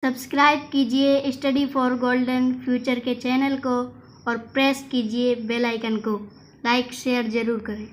Subscribe कीजिए study for golden future के channel को और प्रेस कीजिए बेल आइकन को। लाइक शेयर ज़रूर करें।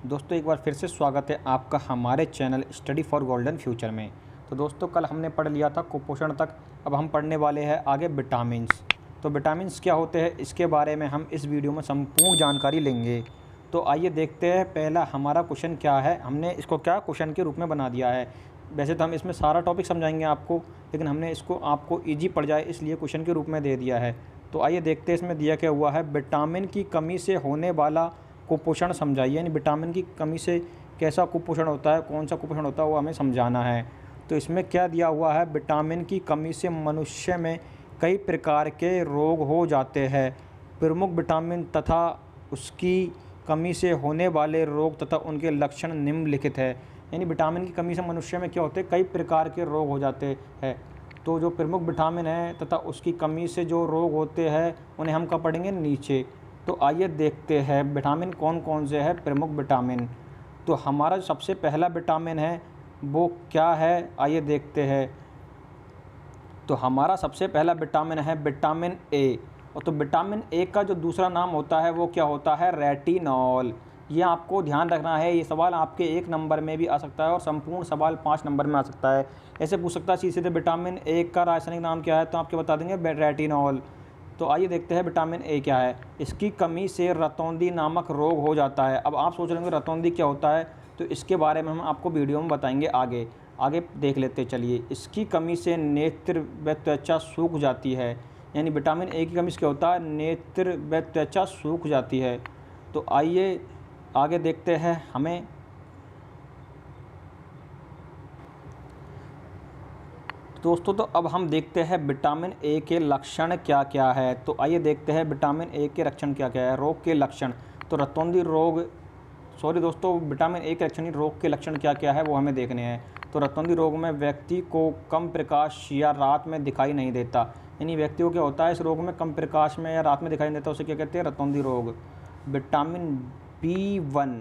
दोस्तों एक बार फिर से स्वागत है आपका हमारे channel study for golden future में। तो दोस्तों कल हमने पढ़ लिया था कुपोषण तक, अब हम पढ़ने वाले हैं आगे विटामिन्स। तो विटामिन्स क्या होते हैं इसके बारे में हम इस वीडियो में संपूर्ण जानकारी लेंगे। तो आइए देखते हैं पहला हमारा क्वेश्चन क्या है। हमने इसको क्या क्वेश्चन के रूप में बना दिया है। वैसे तो हम इसमें सारा टॉपिक समझाएंगे आपको, लेकिन हमने इसको आपको ईजी पड़ जाए इसलिए क्वेश्चन के रूप में दे दिया है। तो आइए देखते हैं इसमें दिया क्या हुआ है। विटामिन की कमी से होने वाला कुपोषण समझाइए, यानी विटामिन की कमी से कैसा कुपोषण होता है, कौन सा कुपोषण होता है वो हमें समझाना है। तो इसमें क्या दिया हुआ है, विटामिन की कमी से मनुष्य में कई प्रकार के रोग हो जाते हैं। प्रमुख विटामिन तथा उसकी कमी से होने वाले रोग तथा उनके लक्षण निम्नलिखित है। यानी विटामिन की कमी से मनुष्य में क्या होते हैं, कई प्रकार के रोग हो जाते हैं। तो जो प्रमुख विटामिन है तथा उसकी कमी से जो रोग होते हैं उन्हें हम कब पढ़ेंगे, नीचे। तो आइए देखते हैं विटामिन कौन कौन से हैं प्रमुख विटामिन। तो हमारा जो सबसे पहला विटामिन है वो क्या है, आइए देखते हैं। तो हमारा सबसे पहला विटामिन है विटामिन ए। और तो विटामिन ए का जो दूसरा नाम होता है वो क्या होता है, रेटिनॉल। ये आपको ध्यान रखना है, ये सवाल आपके 1 नंबर में भी आ सकता है और संपूर्ण सवाल 5 नंबर में आ सकता है। ऐसे पूछ सकता है सीधे विटामिन ए का रासायनिक नाम क्या है, तो आपके बता देंगे रेटिनॉल। तो आइए देखते हैं विटामिन ए क्या है। इसकी कमी से रतौंधी नामक रोग हो जाता है। अब आप सोच रहे होंगे रतौंधी क्या होता है, तो इसके बारे में हम आपको वीडियो में बताएंगे आगे देख लेते चलिए। इसकी कमी से नेत्र व त्वचा सूख जाती है। यानी विटामिन ए की कमी से क्या होता है, नेत्र व त्वचा सूख जाती है। तो आइए आगे देखते हैं हमें। दोस्तों तो अब हम देखते हैं विटामिन ए के लक्षण क्या क्या है। तो आइए देखते हैं विटामिन ए के लक्षण क्या क्या है, रोग के लक्षण। तो रतौंधी रोग, सॉरी दोस्तों, विटामिन ए के लक्षण रोग के लक्षण क्या क्या है वो हमें देखने हैं। तो रतौंधी रोग में व्यक्ति को कम प्रकाश या रात में दिखाई नहीं देता। यानी व्यक्ति को क्या होता है, इस रोग में कम प्रकाश में या रात में दिखाई नहीं देता, उसे क्या कहते हैं, रतौंधी रोग। विटामिन B1,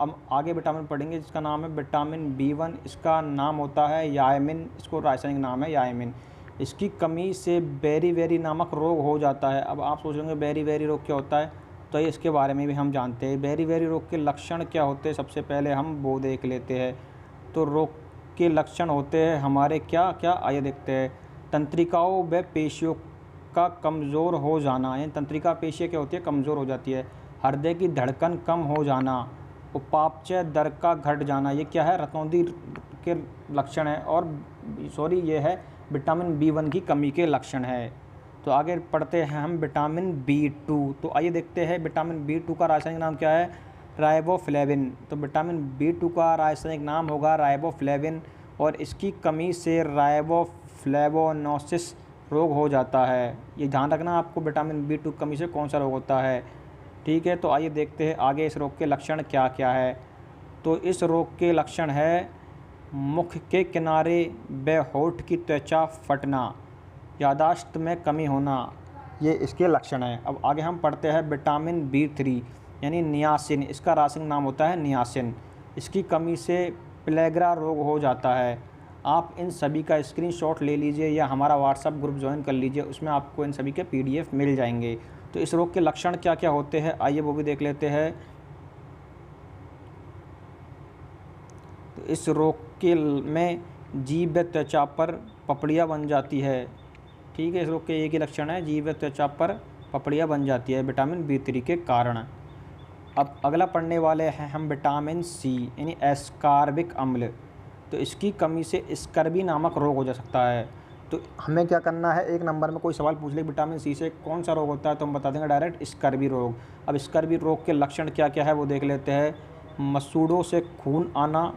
अब आगे विटामिन पढ़ेंगे जिसका नाम है विटामिन B1। इसका नाम होता है यायमिन, इसको रासायनिक नाम है यायमिन। इसकी कमी से बेरी नामक रोग हो जाता है। अब आप सोचेंगे बेरी रोग क्या होता है, तो ये इसके बारे में भी हम जानते हैं। बेरी रोग के लक्षण क्या होते हैं, सबसे पहले हम वो देख लेते हैं। तो रोग के लक्षण होते हैं हमारे क्या क्या, आइए देखते हैं। तंत्रिकाओं व पेशियों का कमज़ोर हो जाना, यानी तंत्रिका पेशियाँ क्या होती है, कमज़ोर हो जाती है। हृदय की धड़कन कम हो जाना, उपापचय दर का घट जाना, ये क्या है, रतौंधी के लक्षण है। और सॉरी ये है विटामिन B1 की कमी के लक्षण है। तो आगे पढ़ते हैं हम विटामिन B2। तो आइए देखते हैं विटामिन B2 का रासायनिक नाम क्या है, राइबोफ्लेविन। तो विटामिन B2 का रासायनिक नाम होगा राइबोफ्लेविन और इसकी कमी से राइबोफ्लेवोनोसिस रोग हो जाता है। ये ध्यान रखना आपको, विटामिन B2 कमी से कौन सा रोग होता है, ठीक है। तो आइए देखते हैं आगे इस रोग के लक्षण क्या क्या है। तो इस रोग के लक्षण है मुख के किनारे व होठ की त्वचा फटना, याददाश्त में कमी होना, ये इसके लक्षण हैं। अब आगे हम पढ़ते हैं विटामिन B3 यानी नियासिन। इसका रासायनिक नाम होता है नियासिन। इसकी कमी से प्लेगरा रोग हो जाता है। आप इन सभी का स्क्रीनशॉट ले लीजिए या हमारा व्हाट्सएप ग्रुप ज्वाइन कर लीजिए, उसमें आपको इन सभी के PDF मिल जाएंगे। तो इस रोग के लक्षण क्या क्या होते हैं आइए वो भी देख लेते हैं। तो इस रोग के में जीभ व त्वचा पर पपड़ियाँ बन जाती है, ठीक है। इस रोग के एक ही लक्षण है, जीभ व त्वचा पर पपड़ियाँ बन जाती है विटामिन B3 के कारण। अब अगला पढ़ने वाले हैं हम विटामिन C यानी एस्कॉर्बिक अम्ल। तो इसकी कमी से स्कर्वी नामक रोग हो जा सकता है। तो हमें क्या करना है, 1 नंबर में कोई सवाल पूछ ले विटामिन C से कौन सा रोग होता है, तो हम बता देंगे डायरेक्ट स्कर्वी रोग। अब स्कर्वी रोग के लक्षण क्या क्या है वो देख लेते हैं। मसूड़ों से खून आना,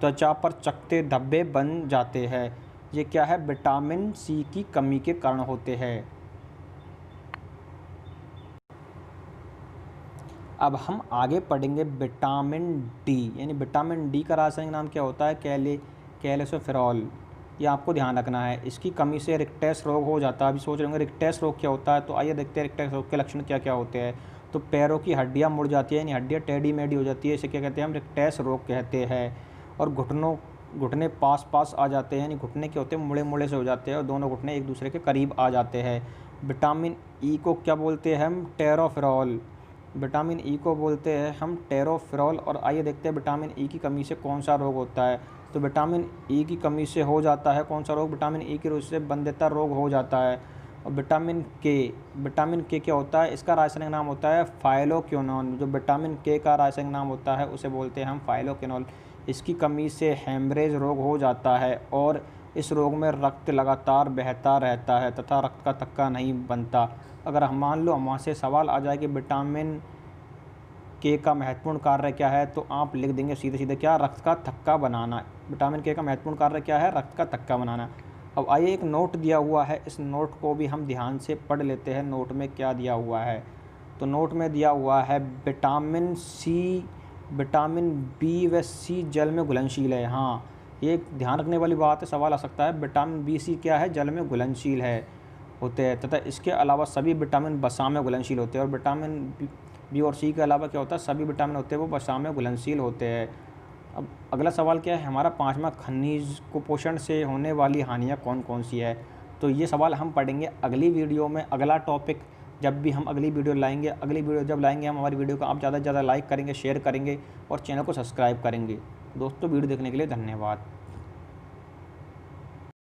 त्वचा पर चकते धब्बे बन जाते हैं, ये क्या है, विटामिन C की कमी के कारण होते हैं। अब हम आगे पढ़ेंगे विटामिन D यानी विटामिन D का रासायनिक नाम क्या होता है, कैल्शियोफेरॉल। ये आपको ध्यान रखना है। इसकी कमी से रिक्टेस रोग हो जाता है। अभी सोच रहे होंगे रिक्टेस रोग क्या होता है, तो आइए देखते हैं रिक्टेस रोग के लक्षण क्या क्या होते हैं। तो पैरों की हड्डियां मुड़ जाती है, यानी हड्डियां टेढ़ी मेढ़ी हो जाती है, इसे क्या कहते हैं हम, रिक्टेस रोग कहते हैं। और घुटनों घुटने पास पास आ जाते हैं, यानी घुटने के होते हैं मुड़े मुड़े से हो जाते हैं और दोनों घुटने एक दूसरे के करीब आ जाते हैं। विटामिन ई को क्या बोलते हैं हम? टेरोफेरॉल। विटामिन ई को बोलते हैं हम टेरोफेरॉल। और आइए देखते हैं विटामिन ई की कमी से कौन सा रोग होता है। तो विटामिन ई की कमी से हो जाता है कौन सा रोग? विटामिन ई की वजह से बंध्यता रोग हो जाता है। और विटामिन के क्या होता है? इसका रासायनिक नाम होता है फाइलोक्विनोन। जो विटामिन के का रासायनिक नाम होता है उसे बोलते हैं हम फाइलोक्विनोन। इसकी कमी से हेमरेज रोग हो जाता है और इस रोग में रक्त लगातार बहता रहता है तथा रक्त का थक्का नहीं बनता। अगर हम मान लो वहाँ से सवाल आ जाए कि विटामिन के का महत्वपूर्ण कार्य क्या है, तो आप लिख देंगे सीधे सीधे क्या? रक्त का थक्का बनाना। विटामिन के का महत्वपूर्ण कार्य क्या है? रक्त का थक्का बनाना। अब आइए एक नोट दिया हुआ है, इस नोट को भी हम ध्यान से पढ़ लेते हैं। नोट में क्या दिया हुआ है? तो नोट में दिया हुआ है विटामिन सी, विटामिन बी व सी जल में घुलनशील है। हाँ, ये ध्यान रखने वाली बात है, सवाल आ सकता है। विटामिन बी सी क्या है? जल में घुलनशील है होते हैं तथा इसके अलावा सभी विटामिन वसा में घुलनशील होते हैं। और विटामिन बी और सी के अलावा क्या होता है? सभी विटामिन होते हैं वो वसा में घुलनशील होते हैं। अब अगला सवाल क्या है हमारा? 5वां, खनिज कुपोषण से होने वाली हानियाँ कौन कौन सी है? तो ये सवाल हम पढ़ेंगे अगली वीडियो में। अगला टॉपिक जब भी हम अगली वीडियो लाएंगे, अगली वीडियो जब लाएंगे हम हमारी वीडियो को आप ज़्यादा से ज़्यादा लाइक करेंगे, शेयर करेंगे और चैनल को सब्सक्राइब करेंगे। दोस्तों वीडियो देखने के लिए धन्यवाद।